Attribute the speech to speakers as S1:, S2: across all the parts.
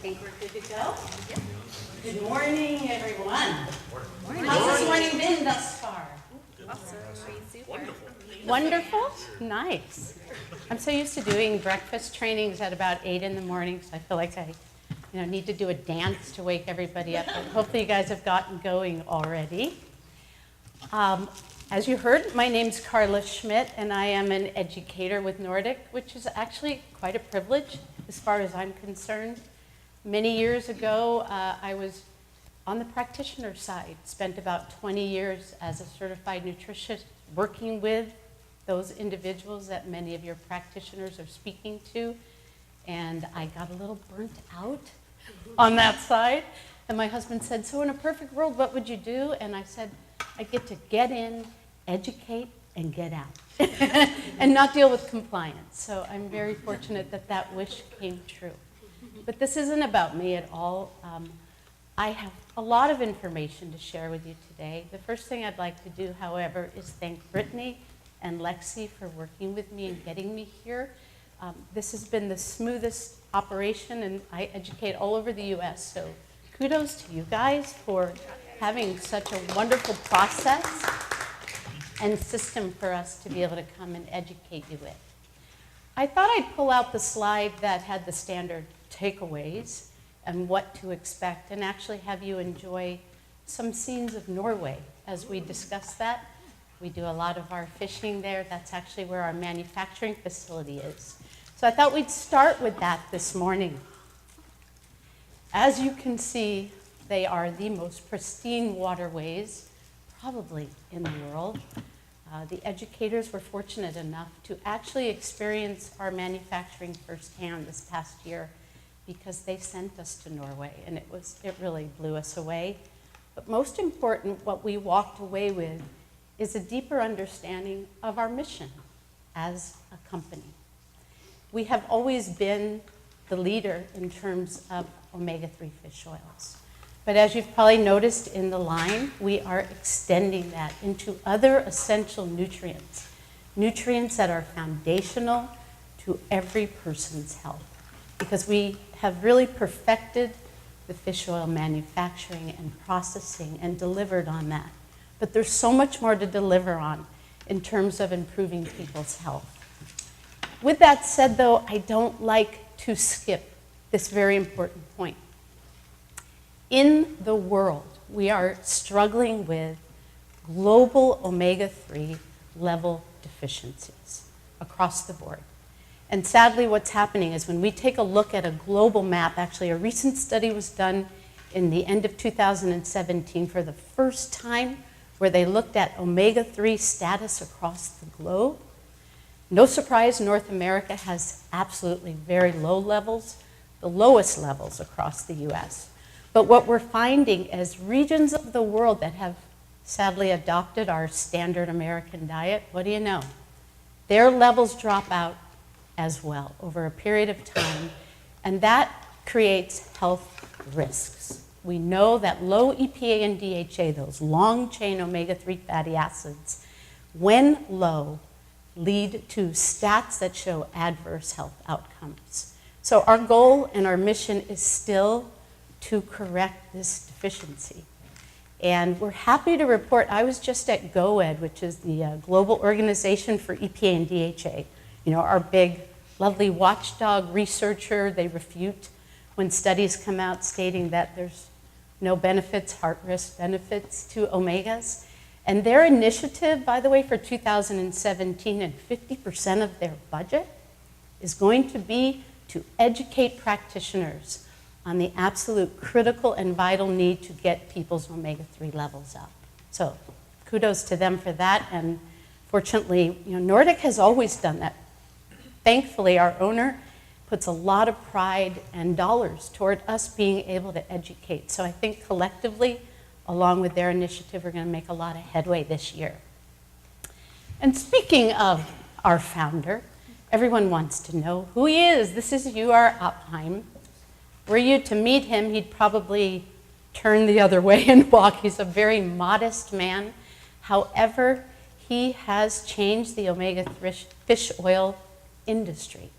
S1: think we're good to go? Good morning, everyone. Morning. How's this morning been thus far?
S2: Awesome.
S1: Wonderful. Wonderful? Nice. I'm so used to doing breakfast trainings at about 8 in the morning, so I feel like I need to do a dance to wake everybody up. But hopefully you guys have gotten going already. As you heard, my name's Carla Schmidt, and I am an educator with Nordic, which is actually quite a privilege as far as I'm concerned. Many years ago, I was on the practitioner side, spent about 20 years as a certified nutritionist working with those individuals that many of your practitioners are speaking to, and I got a little burnt out on that side. And my husband said, so in a perfect world, what would you do? And I said, I get to get in, educate, and get out, and not deal with compliance. So I'm very fortunate that that wish came true. But this isn't about me at all. I have a lot of information to share with you today. The first thing I'd like to do, however, is thank Brittany and Lexi for working with me and getting me here. This has been the smoothest operation, and I educate all over the US, so kudos to you guys for having such a wonderful process and system for us to be able to come and educate you with. I thought I'd pull out the slide that had the standard takeaways and what to expect, and actually have you enjoy some scenes of Norway as we discuss that. We do a lot of our fishing there. That's actually where our manufacturing facility is. So I thought we'd start with that this morning. As you can see, they are the most pristine waterways probably in the world. The educators were fortunate enough to actually experience our manufacturing firsthand this past year because they sent us to Norway, and it really blew us away. But most important, what we walked away with is a deeper understanding of our mission as a company. We have always been the leader in terms of omega-3 fish oils. But as you've probably noticed in the line, we are extending that into other essential nutrients, nutrients that are foundational to every person's health, because we have really perfected the fish oil manufacturing and processing and delivered on that. But there's so much more to deliver on in terms of improving people's health. With that said, though, I don't like to skip this very important point. In the world, we are struggling with global omega-3 level deficiencies across the board. And sadly, what's happening is when we take a look at a global map, actually a recent study was done in the end of 2017 for the first time, where they looked at omega-3 status across the globe. No surprise, North America has absolutely very low levels, the lowest levels across the US. But what we're finding is regions of the world that have sadly adopted our standard American diet, what do you know? Their levels drop out as well over a period of time, and that creates health risks. We know that low EPA and DHA, those long-chain omega-3 fatty acids, when low, lead to stats that show adverse health outcomes. So our goal and our mission is still to correct this deficiency. And we're happy to report, I was just at GOED, which is the Global Organization for EPA and DHA. You know, our big, lovely watchdog researcher. They refute when studies come out stating that there's no benefits, heart risk benefits to omegas. And their initiative, by the way, for 2017, and 50% of their budget is going to be to educate practitioners on the absolute critical and vital need to get people's omega-3 levels up. So kudos to them for that, and fortunately, Nordic has always done that. Thankfully, our owner puts a lot of pride and dollars toward us being able to educate. So I think collectively, along with their initiative, we're going to make a lot of headway this year. And speaking of our founder, everyone wants to know who he is. This is U.R. Opheim. Were you to meet him, he'd probably turn the other way and walk. He's a very modest man. However, he has changed the omega fish oil industry.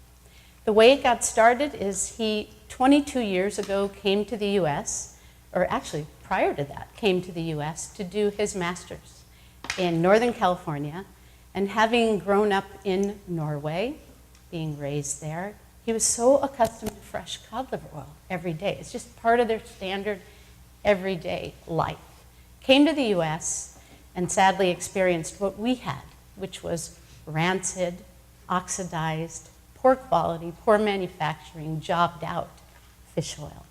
S1: The way it got started is he, 22 years ago, came to the US, or actually prior to that, came to the US to do his master's in Northern California. And having grown up in Norway, being raised there, he was so accustomed to fresh cod liver oil every day. It's just part of their standard everyday life. Came to the US and sadly experienced what we had, which was rancid, oxidized, poor quality, poor manufacturing, jobbed out fish oil.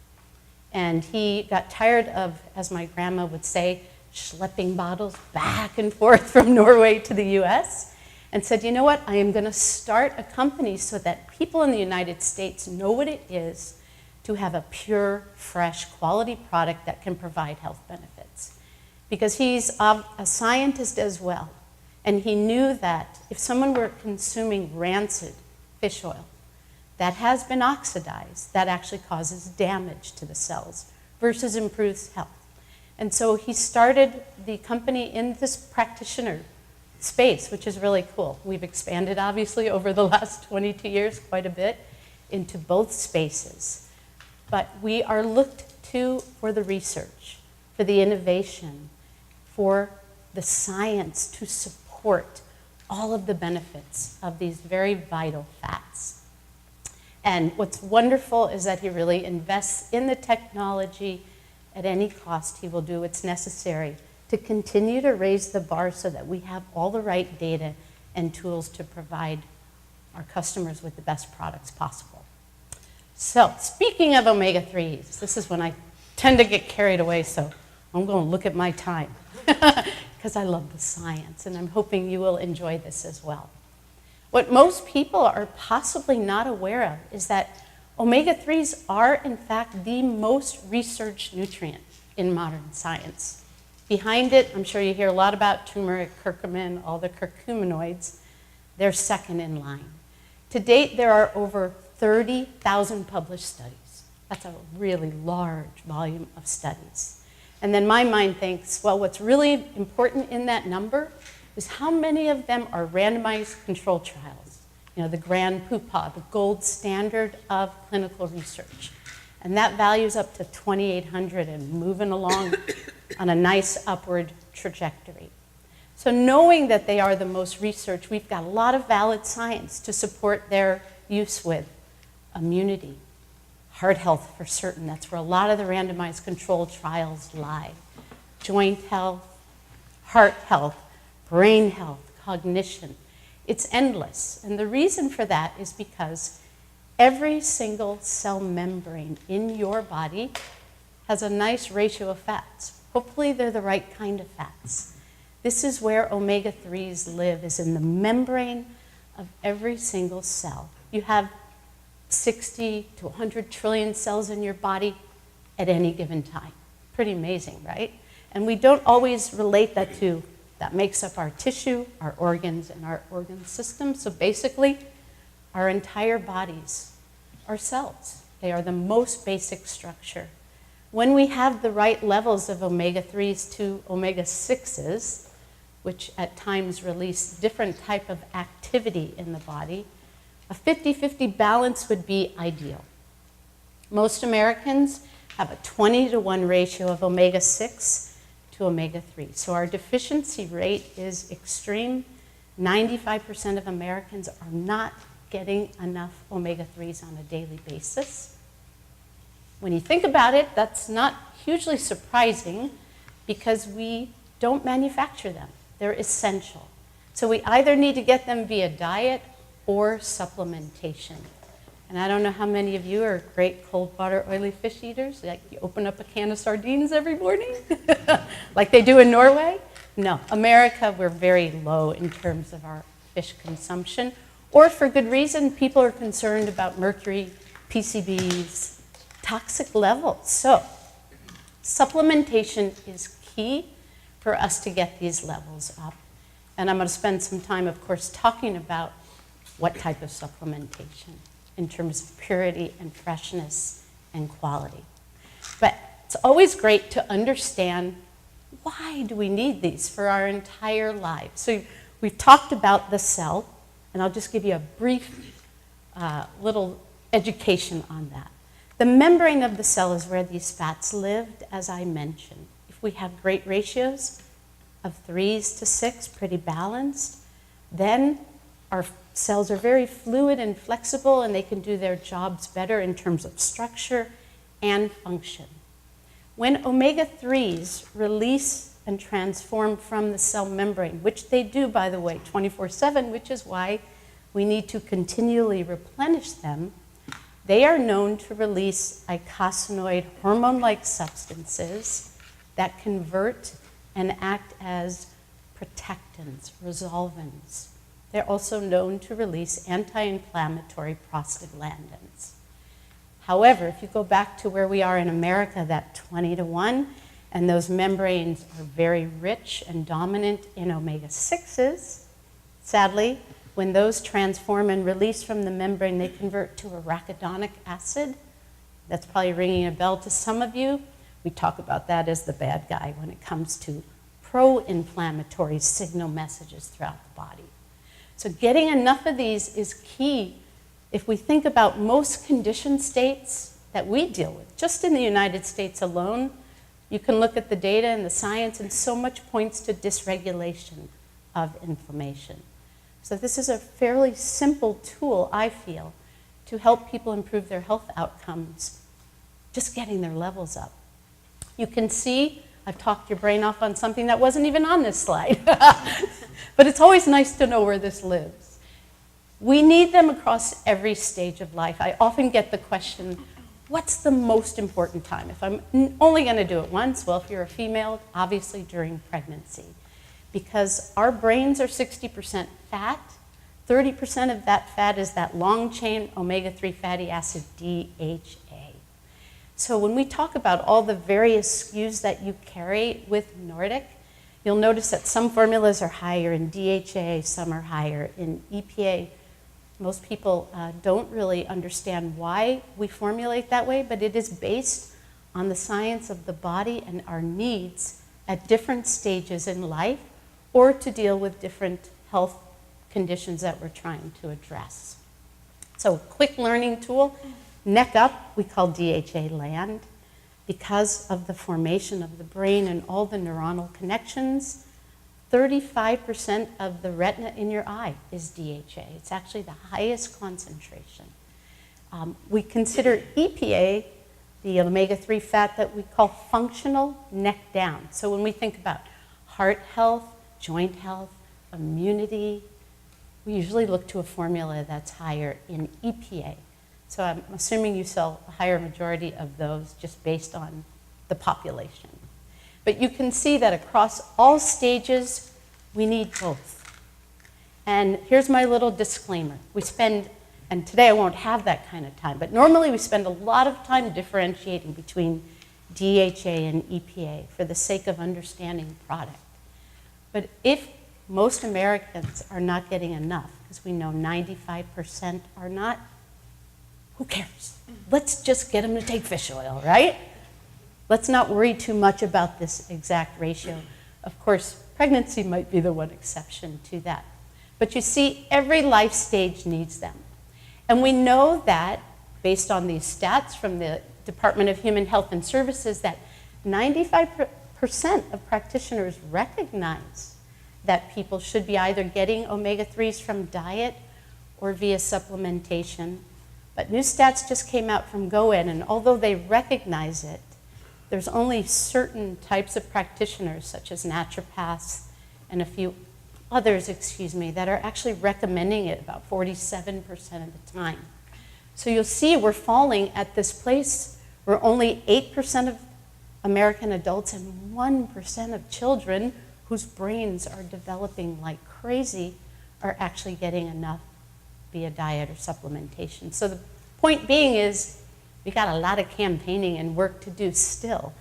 S1: And he got tired of, as my grandma would say, schlepping bottles back and forth from Norway to the US, and said, you know what, I am going to start a company so that people in the United States know what it is to have a pure, fresh, quality product that can provide health benefits. Because he's a scientist as well, and he knew that if someone were consuming rancid fish oil that has been oxidized, that actually causes damage to the cells versus improves health. And so he started the company in this practitioner space, which is really cool. We've expanded, obviously, over the last 22 years quite a bit into both spaces. But we are looked to for the research, for the innovation, for the science to support all of the benefits of these very vital fats. And what's wonderful is that he really invests in the technology. At any cost, he will do what's necessary to continue to raise the bar so that we have all the right data and tools to provide our customers with the best products possible. So, speaking of omega-3s, this is when I tend to get carried away, so I'm going to look at my time because I love the science, and I'm hoping you will enjoy this as well. What most people are possibly not aware of is that omega-3s are, in fact, the most researched nutrient in modern science. Behind it, I'm sure you hear a lot about turmeric, curcumin, all the curcuminoids. They're second in line. To date, there are over 30,000 published studies. That's a really large volume of studies. And then my mind thinks, well, what's really important in that number is how many of them are randomized controlled trials. You know, the grand poopah, the gold standard of clinical research. And that value's up to 2,800 and moving along on a nice upward trajectory. So knowing that they are the most researched, we've got a lot of valid science to support their use with immunity, heart health for certain. That's where a lot of the randomized controlled trials lie. Joint health, heart health, brain health, cognition. It's endless. And the reason for that is because every single cell membrane in your body has a nice ratio of fats. Hopefully they're the right kind of fats. This is where omega-3s live, is in the membrane of every single cell. You have 60 to 100 trillion cells in your body at any given time. Pretty amazing, right? And we don't always relate that to that makes up our tissue, our organs, and our organ system. So basically, our entire bodies are cells. They are the most basic structure. When we have the right levels of omega-3s to omega-6s, which at times release different type of activity in the body, a 50-50 balance would be ideal. Most Americans have a 20-to-1 ratio of omega-6 to omega-3. So our deficiency rate is extreme. 95% of Americans are not getting enough omega-3s on a daily basis. When you think about it, that's not hugely surprising because we don't manufacture them. They're essential. So we either need to get them via diet or supplementation. And I don't know how many of you are great cold water oily fish eaters. Like you open up a can of sardines every morning, like they do in Norway. No, America, we're very low in terms of our fish consumption. Or for good reason, people are concerned about mercury, PCBs, toxic levels. So supplementation is key for us to get these levels up. And I'm going to spend some time, of course, talking about what type of supplementation in terms of purity and freshness and quality. But it's always great to understand, why do we need these for our entire lives? So we've talked about the cell, and I'll just give you a brief little education on that. The membrane of the cell is where these fats lived, as I mentioned. If we have great ratios of 3s to 6, pretty balanced, then our cells are very fluid and flexible, and they can do their jobs better in terms of structure and function. When omega-3s release and transform from the cell membrane, which they do, by the way, 24/7, which is why we need to continually replenish them, they are known to release eicosanoid hormone-like substances that convert and act as protectants, resolvins. They're also known to release anti-inflammatory prostaglandins. However, if you go back to where we are in America, that 20-to-1, and those membranes are very rich and dominant in omega-6s, sadly, when those transform and release from the membrane, they convert to arachidonic acid. That's probably ringing a bell to some of you. We talk about that as the bad guy when it comes to pro-inflammatory signal messages throughout the body. So getting enough of these is key. If we think about most condition states that we deal with, just in the United States alone, you can look at the data and the science, and so much points to dysregulation of inflammation. So this is a fairly simple tool, I feel, to help people improve their health outcomes, just getting their levels up. You can see I've talked your brain off on something that wasn't even on this slide. But it's always nice to know where this lives. We need them across every stage of life. I often get the question, what's the most important time? If I'm only going to do it once, well, if you're a female, obviously during pregnancy. Because our brains are 60% fat, 30% of that fat is that long-chain omega-3 fatty acid, DHA. So when we talk about all the various SKUs that you carry with Nordic, you'll notice that some formulas are higher in DHA, some are higher in EPA. Most people don't really understand why we formulate that way, but it is based on the science of the body and our needs at different stages in life, or to deal with different health conditions that we're trying to address. So quick learning tool, neck up, we call DHA land. Because of the formation of the brain and all the neuronal connections, 35% of the retina in your eye is DHA. It's actually the highest concentration. We consider EPA, the omega-3 fat that we call functional neck down. So when we think about heart health, joint health, immunity, we usually look to a formula that's higher in EPA. So I'm assuming you sell a higher majority of those just based on the population. But you can see that across all stages, we need both. And here's my little disclaimer. We spend, and today I won't have that kind of time, but normally we spend a lot of time differentiating between DHA and EPA for the sake of understanding product. But if most Americans are not getting enough, because we know 95% are not, who cares? Let's just get them to take fish oil, right? Let's not worry too much about this exact ratio. Of course, pregnancy might be the one exception to that. But you see, every life stage needs them. And we know that, based on these stats from the Department of Human Health and Services, that 95% of practitioners recognize that people should be either getting omega-3s from diet or via supplementation. But new stats just came out from GOEN, and although they recognize it, there's only certain types of practitioners, such as naturopaths and a few others, that are actually recommending it about 47% of the time. So you'll see we're falling at this place where only 8% of American adults and 1% of children whose brains are developing like crazy are actually getting enough via diet or supplementation. So the point being is we got a lot of campaigning and work to do still.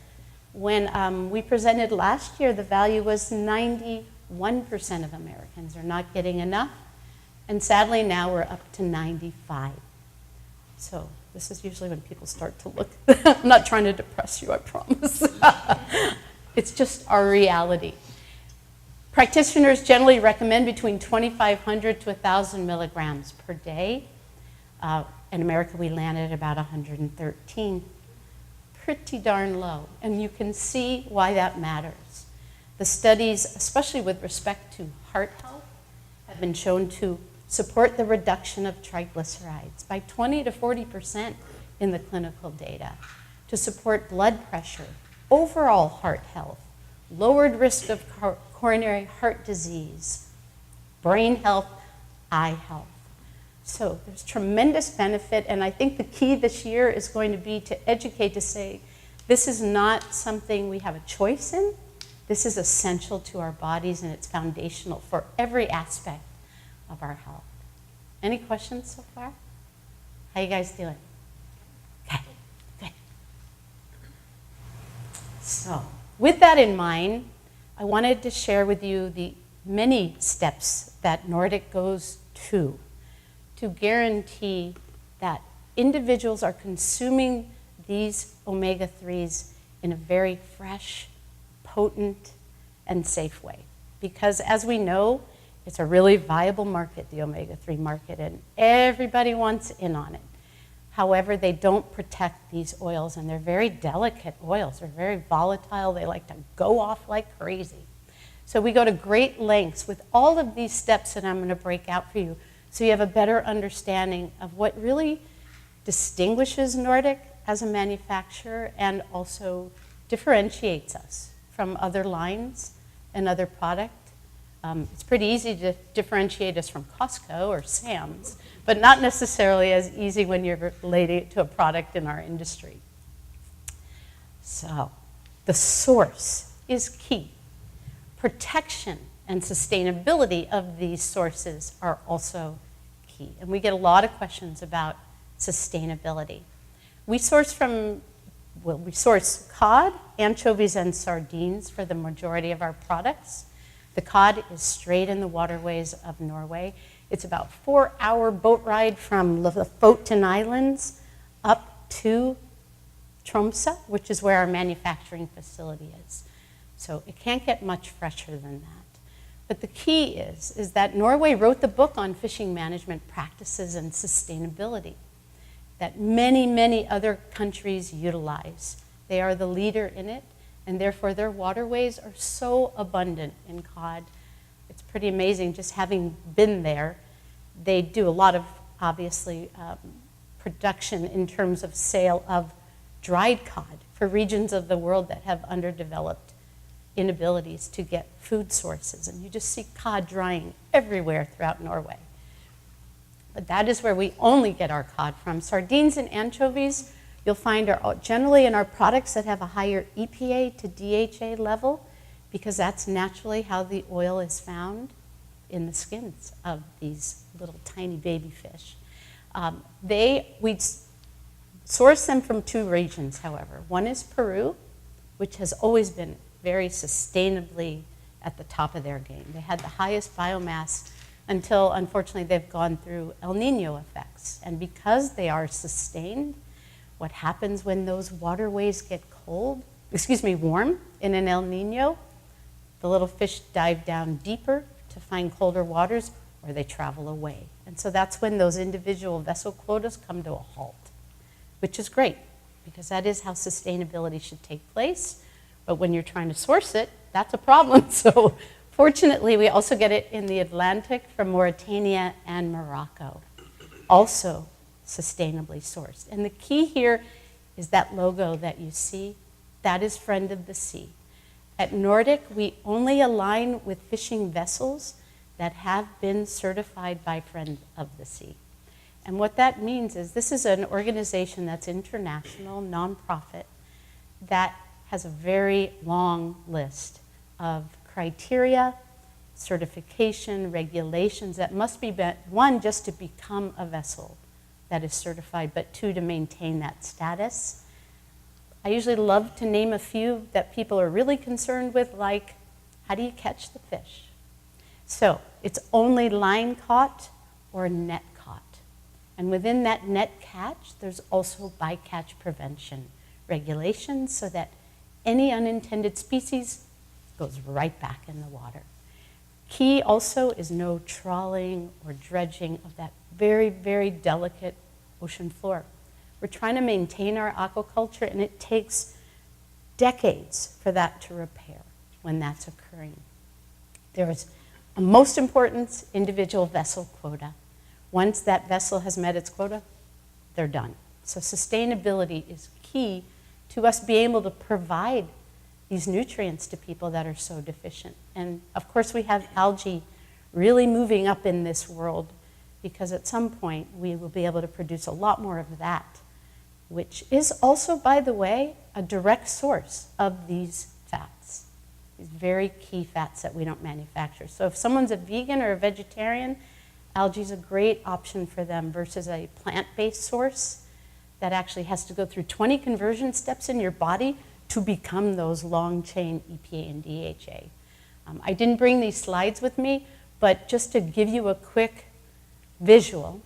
S1: When we presented last year, the value was 91% of Americans are not getting enough, and sadly now we're up to 95. So this is usually when people start to look. I'm not trying to depress you, I promise. It's just our reality. Practitioners generally recommend between 2,500 to 1,000 milligrams per day. In America, we landed at about 113. Pretty darn low, and you can see why that matters. The studies, especially with respect to heart health, have been shown to support the reduction of triglycerides by 20 to 40% in the clinical data, to support blood pressure, overall heart health, lowered risk of coronary heart disease, brain health, eye health. So there's tremendous benefit, and I think the key this year is going to be to educate, to say, this is not something we have a choice in. This is essential to our bodies, and it's foundational for every aspect of our health. Any questions so far? How you guys doing? Okay, good. So with that in mind, I wanted to share with you the many steps that Nordic goes to guarantee that individuals are consuming these omega-3s in a very fresh, potent, and safe way. Because as we know, it's a really viable market, the omega-3 market, and everybody wants in on it. However, they don't protect these oils, and they're very delicate oils. They're very volatile. They like to go off like crazy. So we go to great lengths with all of these steps that I'm going to break out for you, so you have a better understanding of what really distinguishes Nordic as a manufacturer and also differentiates us from other lines and other products. It's pretty easy to differentiate us from Costco or Sam's, but not necessarily as easy when you're relating to a product in our industry. So the source is key. Protection and sustainability of these sources are also key. And we get a lot of questions about sustainability. We source cod, anchovies, and sardines for the majority of our products. The cod is straight in the waterways of Norway. It's about a 4-hour boat ride from Lofoten Islands up to Tromsø, which is where our manufacturing facility is. So it can't get much fresher than that. But the key is that Norway wrote the book on fishing management practices and sustainability that many, many other countries utilize. They are the leader in it, and therefore their waterways are so abundant in cod. It's pretty amazing just having been there. They do a lot of, obviously, production in terms of sale of dried cod for regions of the world that have underdeveloped inabilities to get food sources. And you just see cod drying everywhere throughout Norway. But that is where we only get our cod from. Sardines and anchovies, you'll find are generally in our products that have a higher EPA to DHA level, because that's naturally how the oil is found in the skins of these little tiny baby fish. We source them from 2 regions, however. One is Peru, which has always been very sustainably at the top of their game. They had the highest biomass until, unfortunately, they've gone through El Nino effects. And because they are sustained, what happens when those waterways get warm in an El Nino, the little fish dive down deeper to find colder waters, or they travel away. And so that's when those individual vessel quotas come to a halt, which is great, because that is how sustainability should take place. But when you're trying to source it, that's a problem. So fortunately, we also get it in the Atlantic from Mauritania and Morocco, also sustainably sourced. And the key here is that logo that you see. That is Friend of the Sea. At Nordic, we only align with fishing vessels that have been certified by Friend of the Sea. And what that means is this is an organization that's international, nonprofit, that has a very long list of criteria, certification, regulations that must be met, 1, just to become a vessel that is certified, but 2, to maintain that status. I usually love to name a few that people are really concerned with, like, how do you catch the fish? So it's only line caught or net caught. And within that net catch, there's also bycatch prevention regulations so that any unintended species goes right back in the water. Key also is no trawling or dredging of that very, very delicate ocean floor. We're trying to maintain our aquaculture, and it takes decades for that to repair when that's occurring. There's a most important individual vessel quota. Once that vessel has met its quota, they're done. So sustainability is key to us being able to provide these nutrients to people that are so deficient. And of course we have algae really moving up in this world, because at some point we will be able to produce a lot more of that, which is also, by the way, a direct source of these fats, these very key fats that we don't manufacture. So if someone's a vegan or a vegetarian, algae is a great option for them versus a plant-based source that actually has to go through 20 conversion steps in your body to become those long-chain EPA and DHA. I didn't bring these slides with me, but just to give you a quick visual,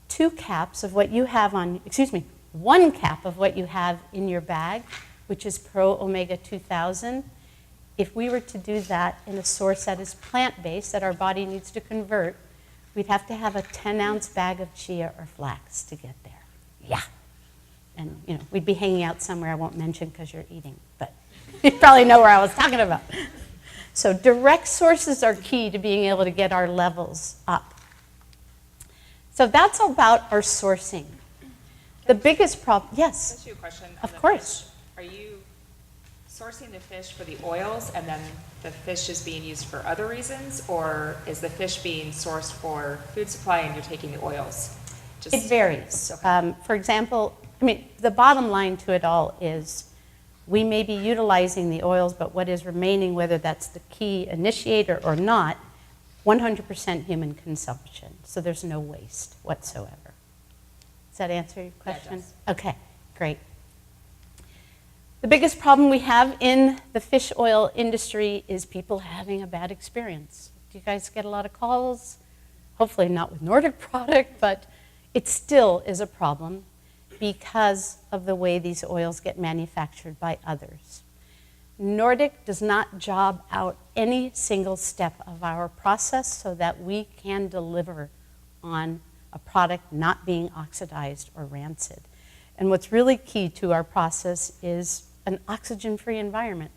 S1: 2 caps of what you have on, 1 cap of what you have in your bag, which is Pro Omega 2000. If we were to do that in a source that is plant-based, that our body needs to convert, we'd have to have a 10-ounce bag of chia or flax to get there. Yeah. And we'd be hanging out somewhere I won't mention because you're eating, but you probably know where I was talking about. So direct sources are key to being able to get our levels up. So that's about our sourcing. The biggest problem, yes?
S2: Can I ask you a question?
S1: Of course.
S2: Fish? Are you sourcing the fish for the oils and then the fish is being used for other reasons, or is the fish being sourced for food supply and you're taking the oils?
S1: It varies. For example, the bottom line to it all is we may be utilizing the oils, but what is remaining, whether that's the key initiator or not, 100% human consumption. So there's no waste whatsoever. Does that answer your question?
S2: Yeah, it does.
S1: Okay, great. The biggest problem we have in the fish oil industry is people having a bad experience. Do you guys get a lot of calls? Hopefully not with Nordic product, but it still is a problem because of the way these oils get manufactured by others. Nordic does not job out any single step of our process so that we can deliver on a product not being oxidized or rancid. And what's really key to our process is an oxygen-free environment.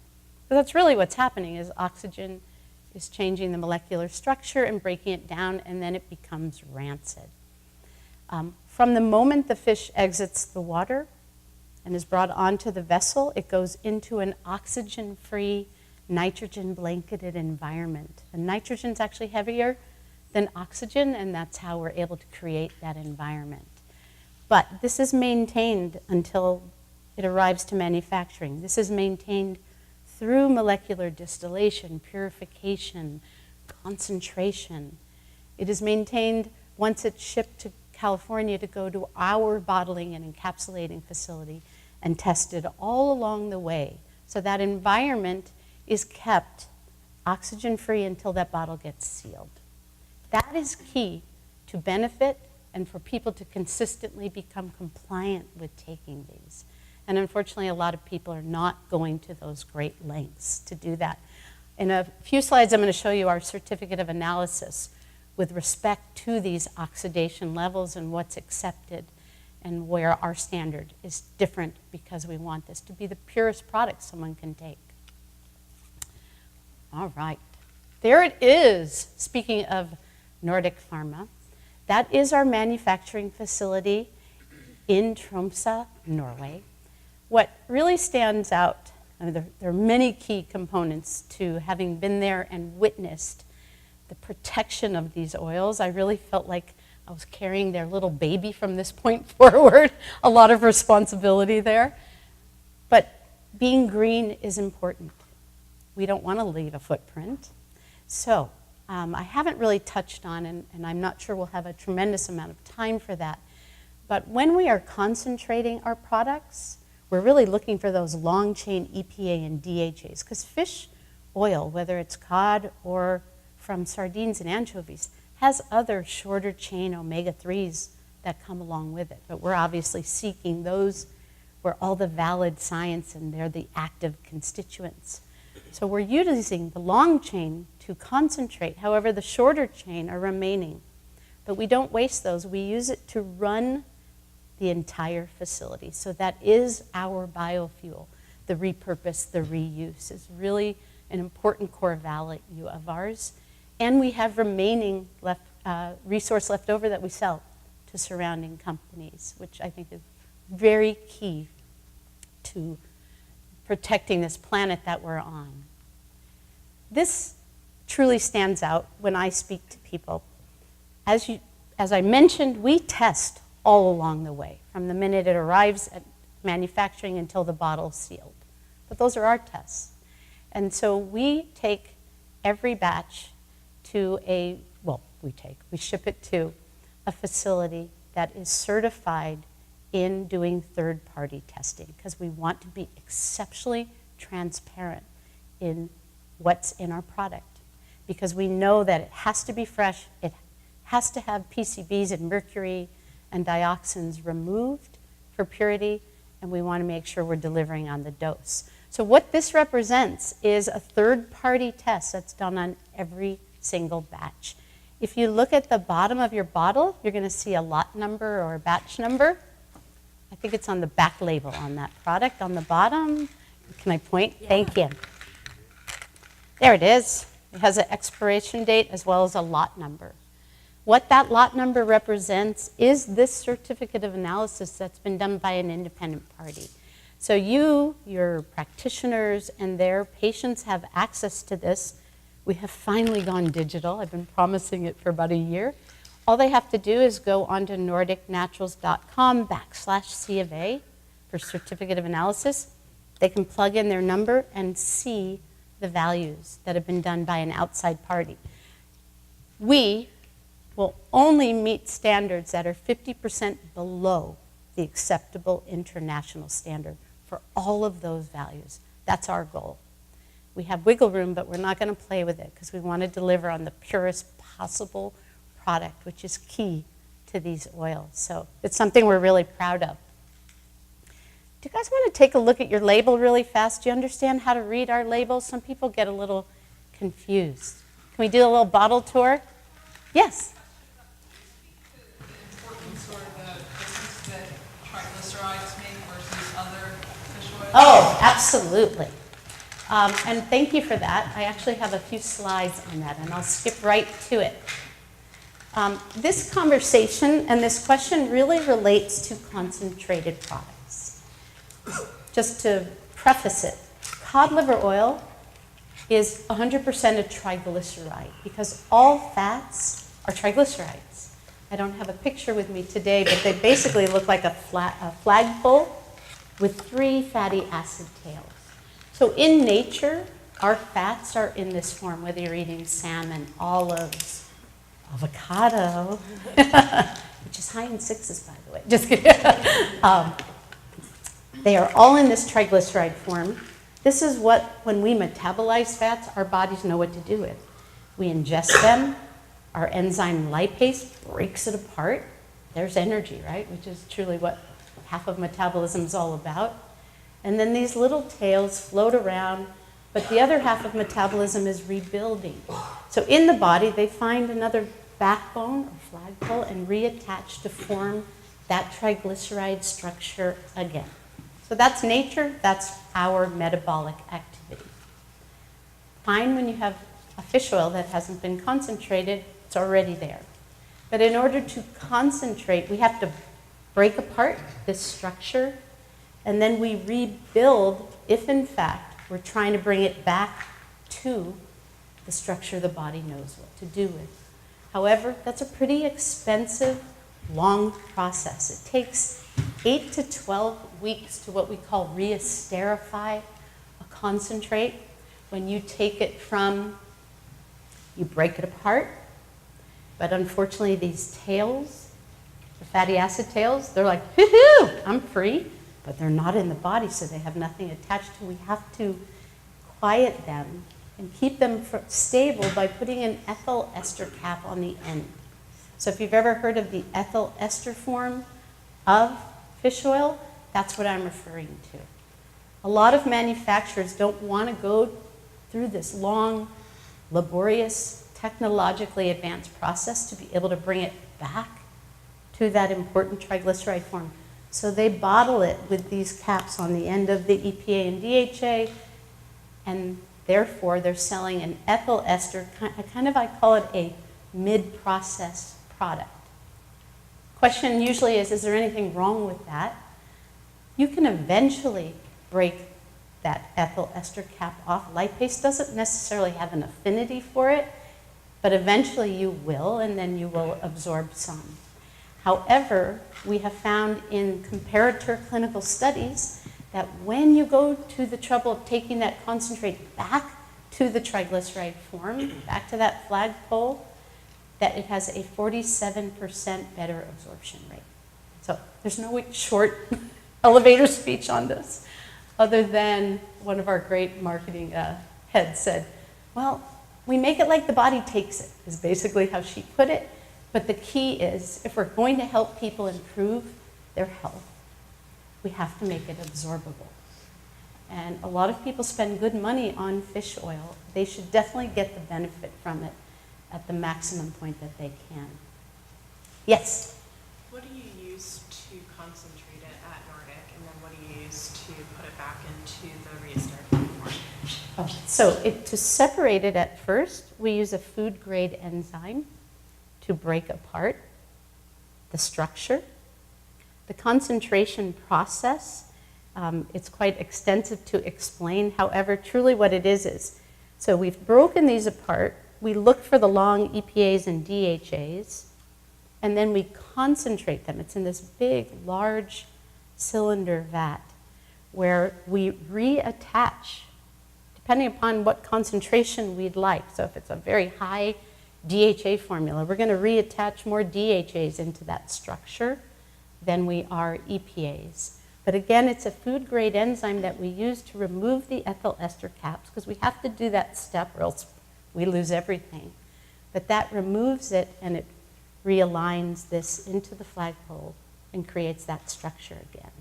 S1: So that's really what's happening, is oxygen is changing the molecular structure and breaking it down, and then it becomes rancid. From the moment the fish exits the water and is brought onto the vessel, it goes into an oxygen-free, nitrogen-blanketed environment. And nitrogen's actually heavier than oxygen, and that's how we're able to create that environment. But this is maintained until it arrives to manufacturing. This is maintained through molecular distillation, purification, concentration. It is maintained once it's shipped to California to go to our bottling and encapsulating facility and tested all along the way. So that environment is kept oxygen-free until that bottle gets sealed. That is key to benefit and for people to consistently become compliant with taking these. And unfortunately, a lot of people are not going to those great lengths to do that. In a few slides, I'm going to show you our certificate of analysis with respect to these oxidation levels and what's accepted and where our standard is different because we want this to be the purest product someone can take. All right, there it is. Speaking of Nordic Pharma, that is our manufacturing facility in Tromsø, Norway. What really stands out, there are many key components to having been there and witnessed the protection of these oils. I really felt like I was carrying their little baby from this point forward. A lot of responsibility there. But being green is important. We don't want to leave a footprint. So I haven't really touched on, and I'm not sure we'll have a tremendous amount of time for that, but when we are concentrating our products, we're really looking for those long-chain EPA and DHAs, because fish oil, whether it's cod or from sardines and anchovies, has other shorter chain omega-3s that come along with it. But we're obviously seeking those where all the valid science and they're the active constituents. So we're using the long chain to concentrate. However, the shorter chain are remaining. But we don't waste those. We use it to run the entire facility. So that is our biofuel. The repurpose, the reuse is really an important core value of ours. And we have remaining resource left over that we sell to surrounding companies, which I think is very key to protecting this planet that we're on. This truly stands out when I speak to people. As I mentioned, we test all along the way, from the minute it arrives at manufacturing until the bottle's sealed. But those are our tests. And so we take every batch to we ship it to a facility that is certified in doing third-party testing, because we want to be exceptionally transparent in what's in our product, because we know that it has to be fresh, it has to have PCBs and mercury and dioxins removed for purity, and we want to make sure we're delivering on the dose. So what this represents is a third-party test that's done on every single batch. If you look at the bottom of your bottle, you're going to see a lot number or a batch number. I think it's on the back label on that product on the bottom. Can I point? Yeah. Thank you. There it is. It has an expiration date as well as a lot number. What that lot number represents is this certificate of analysis that's been done by an independent party. So you, your practitioners, and their patients have access to this. We have finally gone digital. I've been promising it for about a year. All they have to do is go onto nordicnaturals.com/C of A for certificate of analysis. They can plug in their number and see the values that have been done by an outside party. We will only meet standards that are 50% below the acceptable international standard for all of those values. That's our goal. We have wiggle room, but we're not going to play with it because we want to deliver on the purest possible product, which is key to these oils. So it's something we're really proud of. Do you guys want to take a look at your label really fast? Do you understand how to read our labels? Some people get a little confused. Can we do a little bottle tour? Yes.
S3: The importance or the difference that triglycerides make versus other fish oils?
S1: Oh, absolutely. And thank you for that. I actually have a few slides on that, and I'll skip right to it. This conversation and this question really relates to concentrated products. Just to preface it, cod liver oil is 100% a triglyceride because all fats are triglycerides. I don't have a picture with me today, but they basically look like a flagpole with 3 fatty acid tails. So in nature, our fats are in this form, whether you're eating salmon, olives, avocado, which is high in 6s, by the way. Just kidding. They are all in this triglyceride form. This is what, when we metabolize fats, our bodies know what to do with. We ingest them. Our enzyme lipase breaks it apart. There's energy, right? Which is truly what half of metabolism is all about. And then these little tails float around, but the other half of metabolism is rebuilding. So in the body, they find another backbone or flagpole and reattach to form that triglyceride structure again. So that's nature, that's our metabolic activity. Fine when you have a fish oil that hasn't been concentrated, it's already there. But in order to concentrate, we have to break apart this structure, and then we rebuild if, in fact, we're trying to bring it back to the structure the body knows what to do with. However, that's a pretty expensive, long process. It takes 8 to 12 weeks to what we call re-esterify a concentrate. When you take it from, you break it apart, but unfortunately these tails, the fatty acid tails, they're like, hoo-hoo, I'm free. But they're not in the body, so they have nothing attached to. We have to quiet them and keep them stable by putting an ethyl ester cap on the end. So if you've ever heard of the ethyl ester form of fish oil, that's what I'm referring to. A lot of manufacturers don't want to go through this long, laborious, technologically advanced process to be able to bring it back to that important triglyceride form. So they bottle it with these caps on the end of the EPA and DHA, and therefore they're selling an ethyl ester, I call it a mid-process product. Question usually is there anything wrong with that? You can eventually break that ethyl ester cap off. Lipase doesn't necessarily have an affinity for it, but eventually you will, and then you will absorb some. However, we have found in comparator clinical studies that when you go to the trouble of taking that concentrate back to the triglyceride form, back to that flagpole, that it has a 47% better absorption rate. So there's no short elevator speech on this, other than one of our great marketing heads said, well, we make it like the body takes it, is basically how she put it. But the key is, if we're going to help people improve their health, we have to make it absorbable. And a lot of people spend good money on fish oil. They should definitely get the benefit from it at the maximum point that they can. Yes?
S4: What do you use to concentrate it at Nordic, and then what do you use to put it back into the Ester form?
S1: Oh, so to separate it at first, we use a food-grade enzyme to break apart the structure. The concentration process, it's quite extensive to explain. However, truly what it is, so we've broken these apart. We look for the long EPAs and DHAs, and then we concentrate them. It's in this big, large cylinder vat where we reattach, depending upon what concentration we'd like. So if it's a very high DHA formula, we're going to reattach more DHAs into that structure than we are EPAs. But again, it's a food-grade enzyme that we use to remove the ethyl ester caps, because we have to do that step or else we lose everything. But that removes it, and it realigns this into the flagpole and creates that structure again.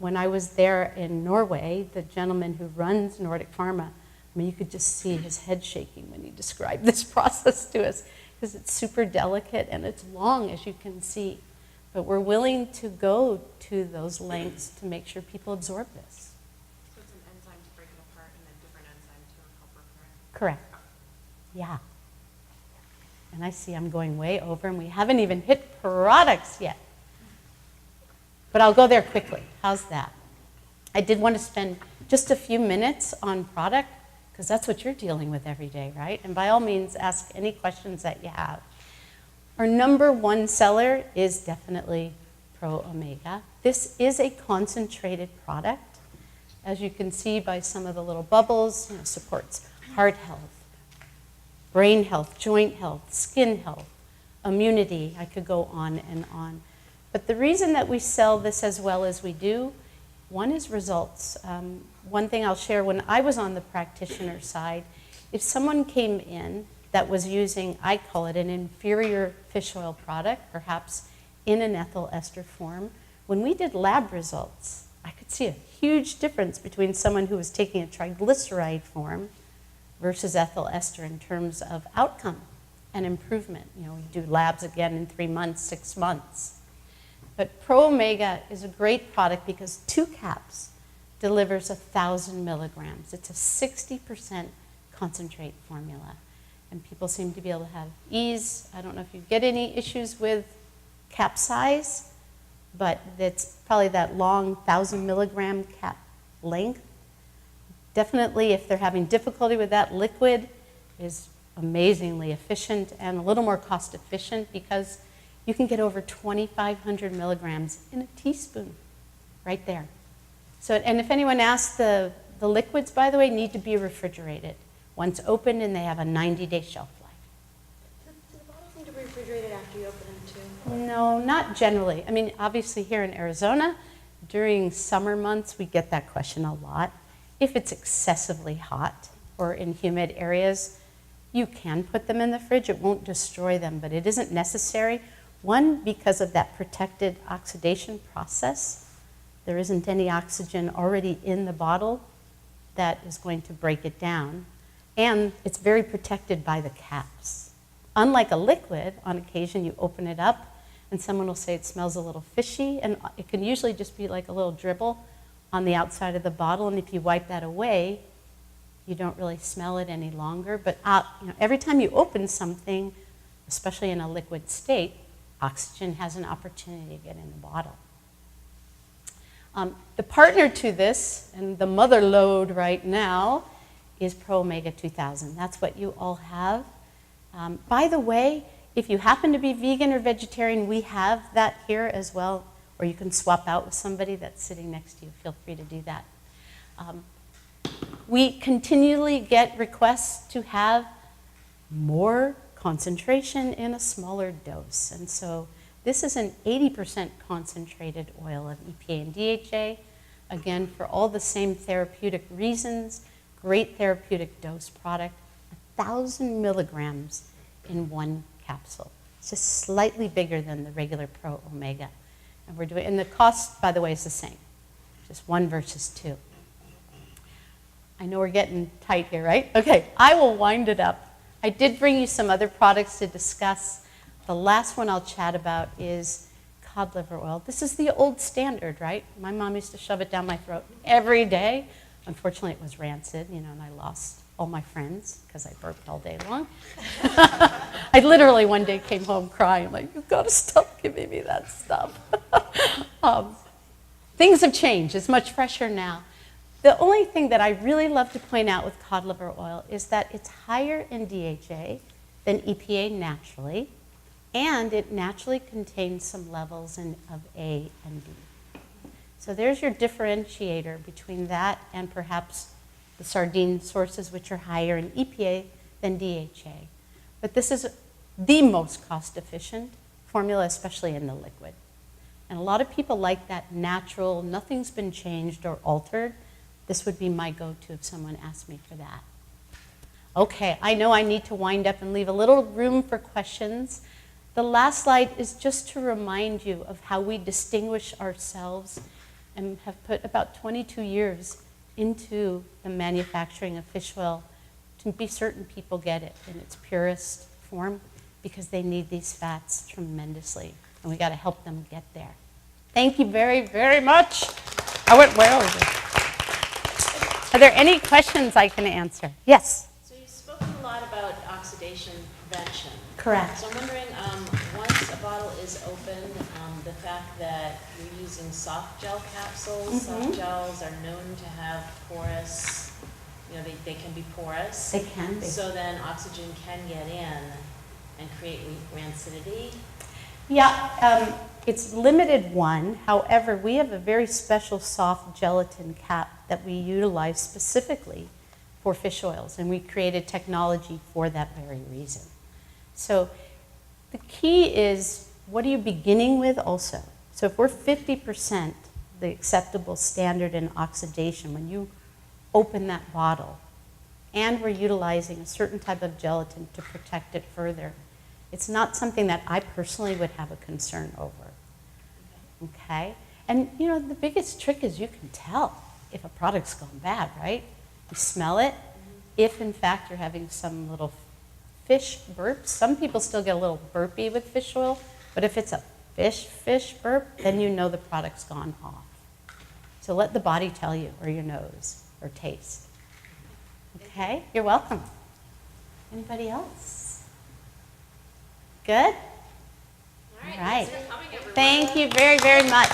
S1: When I was there in Norway, the gentleman who runs Nordic Pharma, I mean, you could just see his head shaking when he described this process to us, because it's super delicate and it's long, as you can see. But we're willing to go to those lengths to make sure people absorb this.
S4: So it's an enzyme to break it apart and a different enzyme to help repair it?
S1: Correct. Yeah. And I see I'm going way over, and we haven't even hit products yet. But I'll go there quickly. How's that? I did want to spend just a few minutes on product, because that's what you're dealing with every day, right? And by all means, ask any questions that you have. Our number one seller is definitely Pro Omega. This is a concentrated product. As you can see by some of the little bubbles, supports heart health, brain health, joint health, skin health, immunity. I could go on and on. But the reason that we sell this as well as we do, one is results. One thing I'll share, when I was on the practitioner side, if someone came in that was using, I call it an inferior fish oil product, perhaps in an ethyl ester form, when we did lab results, I could see a huge difference between someone who was taking a triglyceride form versus ethyl ester in terms of outcome and improvement. We do labs again in 3 months, 6 months. But Pro Omega is a great product because 2 caps delivers 1,000 milligrams. It's a 60% concentrate formula. And people seem to be able to have ease. I don't know if you get any issues with cap size, but it's probably that long 1,000 milligram cap length. Definitely, if they're having difficulty with that, liquid is amazingly efficient and a little more cost efficient, because you can get over 2,500 milligrams in a teaspoon right there. So, and if anyone asks, the liquids, by the way, need to be refrigerated. Once opened, and they have a 90-day shelf life.
S5: Do the bottles need to be refrigerated after you open them too?
S1: No, not generally. I mean, obviously here in Arizona, during summer months, we get that question a lot. If it's excessively hot or in humid areas, you can put them in the fridge. It won't destroy them, but it isn't necessary. One, because of that protected oxidation process. There isn't any oxygen already in the bottle that is going to break it down. And it's very protected by the caps. Unlike a liquid, on occasion you open it up and someone will say it smells a little fishy, and it can usually just be like a little dribble on the outside of the bottle, and if you wipe that away, you don't really smell it any longer. But every time you open something, especially in a liquid state, oxygen has an opportunity to get in the bottle. The partner to this, and the mother lode right now, is Pro Omega 2000. That's what you all have. By the way, if you happen to be vegan or vegetarian, we have that here as well, or you can swap out with somebody that's sitting next to you. Feel free to do that. We continually get requests to have more concentration in a smaller dose. And so this is an 80% concentrated oil of EPA and DHA. Again, for all the same therapeutic reasons, great therapeutic dose product, 1,000 milligrams in one capsule. It's just slightly bigger than the regular Pro Omega. And the cost, by the way, is the same, just 1 versus 2. I know we're getting tight here, right? Okay, I will wind it up. I did bring you some other products to discuss. The last one I'll chat about is cod liver oil. This is the old standard, right? My mom used to shove it down my throat every day. Unfortunately, it was rancid, and I lost all my friends because I burped all day long. I literally one day came home crying, like, you've got to stop giving me that stuff. Things have changed. It's much fresher now. The only thing that I really love to point out with cod liver oil is that it's higher in DHA than EPA naturally, and it naturally contains some levels of A and B. So there's your differentiator between that and perhaps the sardine sources, which are higher in EPA than DHA. But this is the most cost-efficient formula, especially in the liquid. And a lot of people like that natural, nothing's been changed or altered. This would be my go-to if someone asked me for that. Okay, I know I need to wind up and leave a little room for questions. The last slide is just to remind you of how we distinguish ourselves and have put about 22 years into the manufacturing of fish oil to be certain people get it in its purest form because they need these fats tremendously, and we got to help them get there. Thank you very, very much. I went way over. Are there any questions I can answer? Yes?
S5: So you've spoken a lot about oxidation prevention.
S1: Correct.
S5: So I'm wondering, once a bottle is opened, the fact that you're using soft gel capsules, soft gels are known to have porous, they can be porous.
S1: They can be.
S5: So then oxygen can get in and create rancidity.
S1: Yeah, it's limited one. However, we have a very special soft gelatin cap that we utilize specifically for fish oils, and we created technology for that very reason. So the key is, what are you beginning with also? So if we're 50% the acceptable standard in oxidation, when you open that bottle, and we're utilizing a certain type of gelatin to protect it further, it's not something that I personally would have a concern over. Okay? And the biggest trick is you can tell if a product's gone bad, right? You smell it. If in fact you're having some little fish burps, some people still get a little burpy with fish oil, but if it's a fish burp, then you know the product's gone off. So let the body tell you, or your nose, or taste. Okay? You're welcome. Anybody else? Good?
S5: All right.
S1: Right.
S5: Thanks for coming, everyone.
S1: Thank you very, very much.